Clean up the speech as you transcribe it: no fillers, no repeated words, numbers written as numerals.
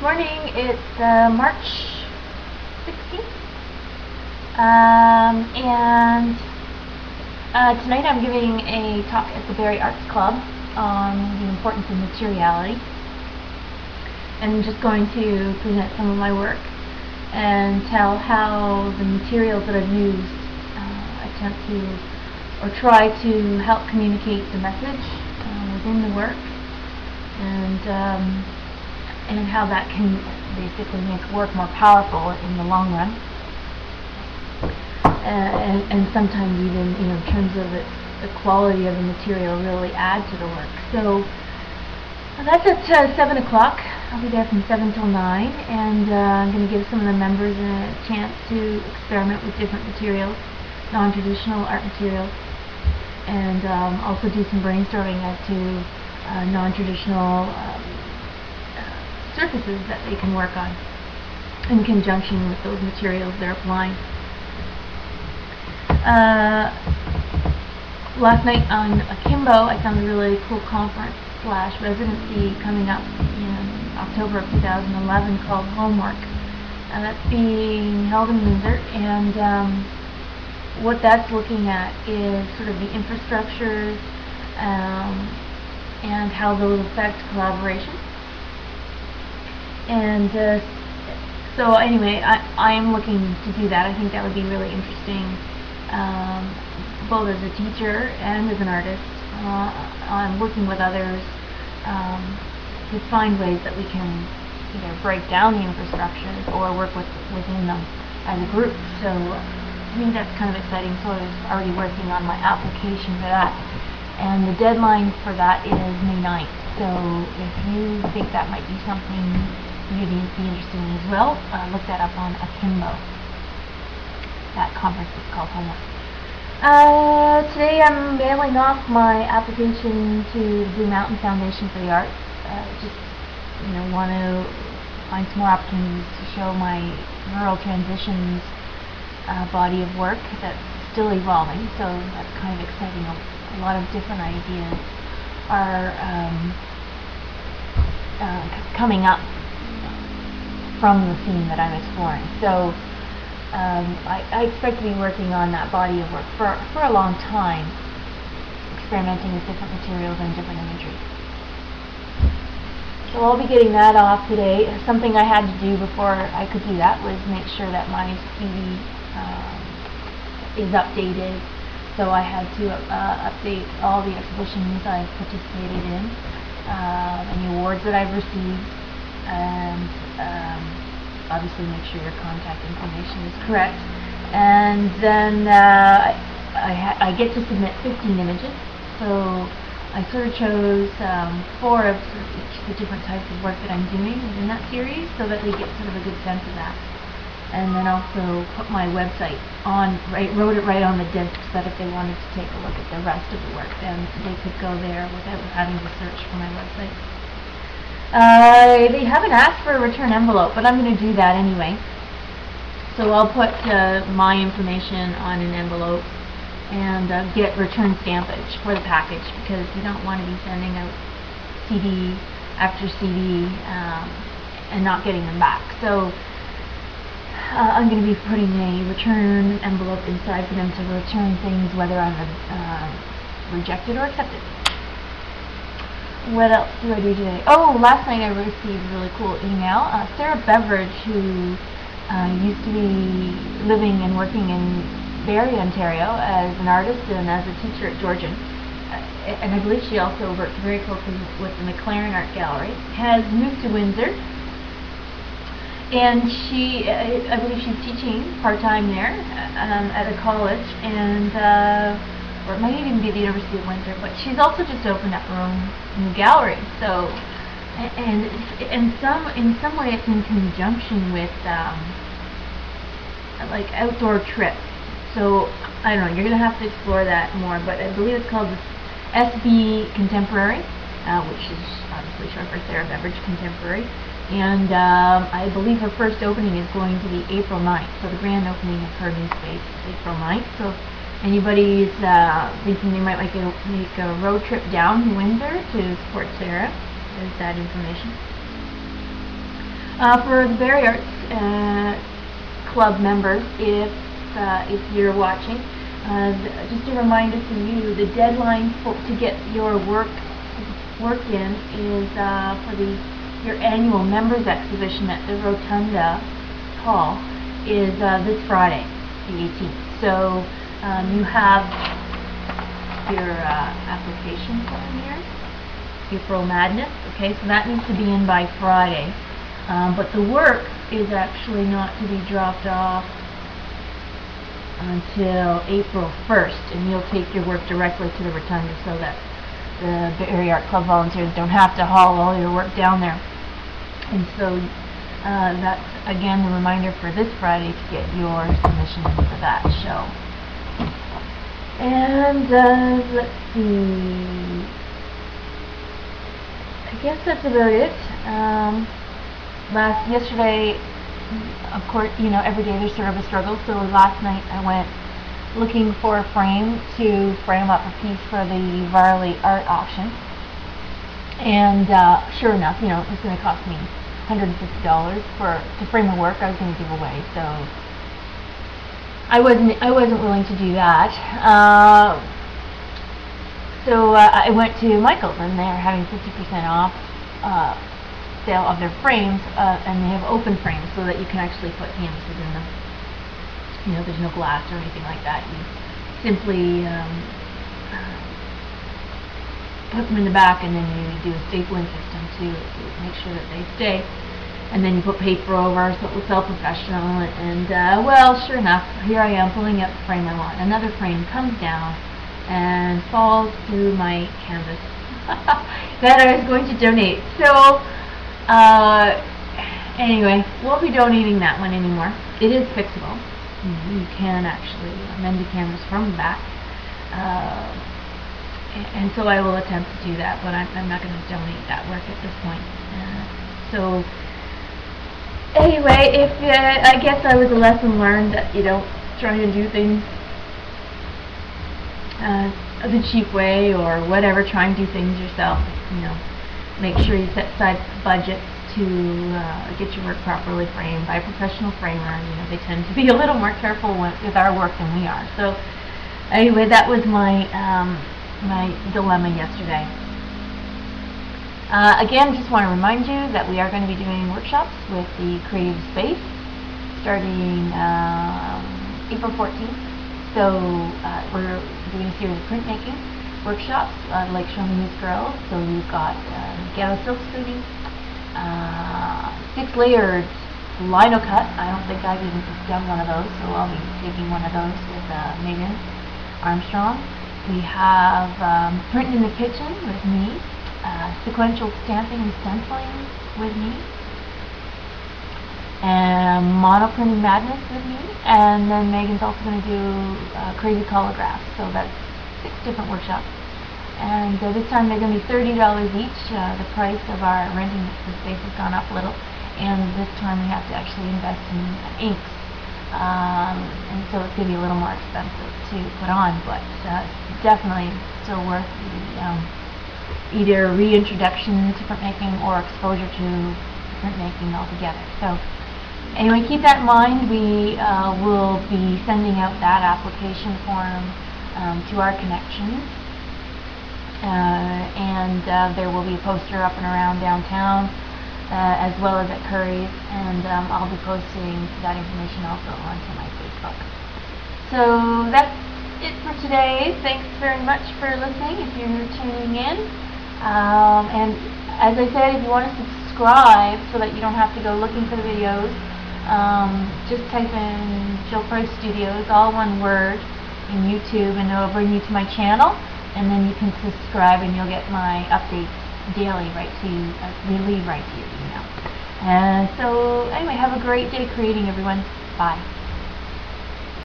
Morning, it's March 16th, and tonight I'm giving a talk at the Barrie Arts Club on the importance of materiality, and I'm just going to present some of my work and tell how the materials that I've used attempt to, or try to help communicate the message within the work, and how that can basically make work more powerful in the long run, and sometimes even, in terms of the quality of the material, really add to the work. So that's at 7 o'clock. I'll be there from 7 till 9, and I'm going to give some of the members a chance to experiment with different materials, non-traditional art materials, and also do some brainstorming as to non-traditional surfaces that they can work on in conjunction with those materials they're applying. Last night on Akimbo, I found a really cool conference / residency coming up in October of 2011 called Homework. That's being held in Windsor, and what that's looking at is sort of the infrastructures and how those affect collaboration. And so anyway, I am looking to do that. I think that would be really interesting, both as a teacher and as an artist. I'm working with others to find ways that we can either break down the infrastructures or work within them as a group. So I think that's kind of exciting. So I was already working on my application for that, and the deadline for that is May 9th. So if you think that might be something you'd be interested in as well, look that up on Akimbo. That conference is called Homework. Today I'm mailing off my application to the Blue Mountain Foundation for the Arts. Just want to find some more opportunities to show my rural transitions body of work that's still evolving. So that's kind of exciting. A lot of different ideas are coming up from the theme that I'm exploring. So I expect to be working on that body of work for a long time, experimenting with different materials and different imagery. So I'll be getting that off today. Something I had to do before I could do that was make sure that my CV is updated. So I had to update all the exhibitions I've participated in, any awards that I've received, and obviously make sure your contact information is correct. And then I get to submit 15 images. So I sort of chose 4 of each of the different types of work that I'm doing within that series, so that they get sort of a good sense of that. And then also put my website on, wrote it right on the disc, so that if they wanted to take a look at the rest of the work, then they could go there without having to search for my website. They haven't asked for a return envelope, but I'm going to do that anyway. So I'll put my information on an envelope and get return stampage for the package, because you don't want to be sending out CD after CD and not getting them back. So I'm going to be putting a return envelope inside for them to return things, whether I'm rejected or accepted. What else do I do today? Oh, last night I received a really cool email. Sarah Beveridge, who used to be living and working in Barrie, Ontario as an artist and as a teacher at Georgian, and I believe she also worked very closely with the McLaren Art Gallery, has moved to Windsor. And I believe she's teaching part-time there at a college, and or it might even be the University of Windsor. But she's also just opened up her own new gallery. So, and in some way, it's in conjunction with like outdoor trips. So I don't know. You're gonna have to explore that more. But I believe it's called the SB Contemporary, which is obviously short for Sarah Beveridge Contemporary. And I believe her first opening is going to be April 9th. So the grand opening of her new space is April 9th. So if anybody's thinking they might make a road trip down to Windsor to support Sarah, there's that information. For the Barrie Arts Club members, if you're watching, just a reminder to you, the deadline to get your work in is for your annual members exhibition at the Rotunda Hall is this Friday, the 18th. So you have your application form here, April Madness. Okay, so that needs to be in by Friday. But the work is actually not to be dropped off until April 1st, and you'll take your work directly to the Rotunda so that the Barrie Art Club volunteers don't have to haul all your work down there. And so that's again the reminder for this Friday to get your submission for that show. And let's see, I guess that's about it. Yesterday, of course, you know, every day there's sort of a struggle, so last night I went looking for a frame to frame up a piece for the Barrie art auction, and sure enough, you know, it was going to cost me $150 to frame a work I was going to give away, so I wasn't willing to do that. So I went to Michael's, and they're having 50% off sale of their frames, and they have open frames so that you can actually put canvases in them. You know, there's no glass or anything like that. You simply put them in the back, and then you do a stapling system to make sure that they stay. And then you put paper over so it looks all professional. And well, sure enough, here I am pulling out the frame I want. Another frame comes down and falls through my canvas that I was going to donate. So anyway, we'll be donating that one anymore. It is fixable. You can actually mend the canvas from the back. And so I will attempt to do that, but I'm not going to donate that work at this point. So anyway, I guess I was a lesson learned that, you know, trying to do things the cheap way or whatever, try and do things yourself, you know, make sure you set aside budgets to get your work properly framed by a professional framer. You know, they tend to be a little more careful with our work than we are. So anyway, that was my my dilemma yesterday. Again, just want to remind you that we are going to be doing workshops with the Creative Space starting April 14th. So we're doing a series of printmaking workshops, like Show Me Who's Girls. So we've got ghetto silk screening, 6-layered lino cut. I don't think I've even done one of those, so I'll be taking one of those with Megan Armstrong. We have Printing in the Kitchen with me, sequential stamping and stenciling with me, and monoprinting madness with me, and then Megan's also going to do crazy collagraphs. So that's 6 different workshops, and this time they're going to be $30 each. The price of our renting the space has gone up a little, and this time we have to actually invest in inks, and so it's going to be a little more expensive to put on, but definitely still worth the either reintroduction to printmaking or exposure to printmaking altogether. So anyway, keep that in mind. We will be sending out that application form to our connections, and there will be a poster up and around downtown, as well as at Curry's, and I'll be posting that information also onto my Facebook. So that's it for today. Thanks very much for listening if you're tuning in. And as I said, if you want to subscribe so that you don't have to go looking for the videos, just type in Jill Price Studios, all one word, in YouTube, and it'll bring you to my channel, and then you can subscribe and you'll get my updates daily right to you, relieved right to your email. So anyway, have a great day creating, everyone. Bye.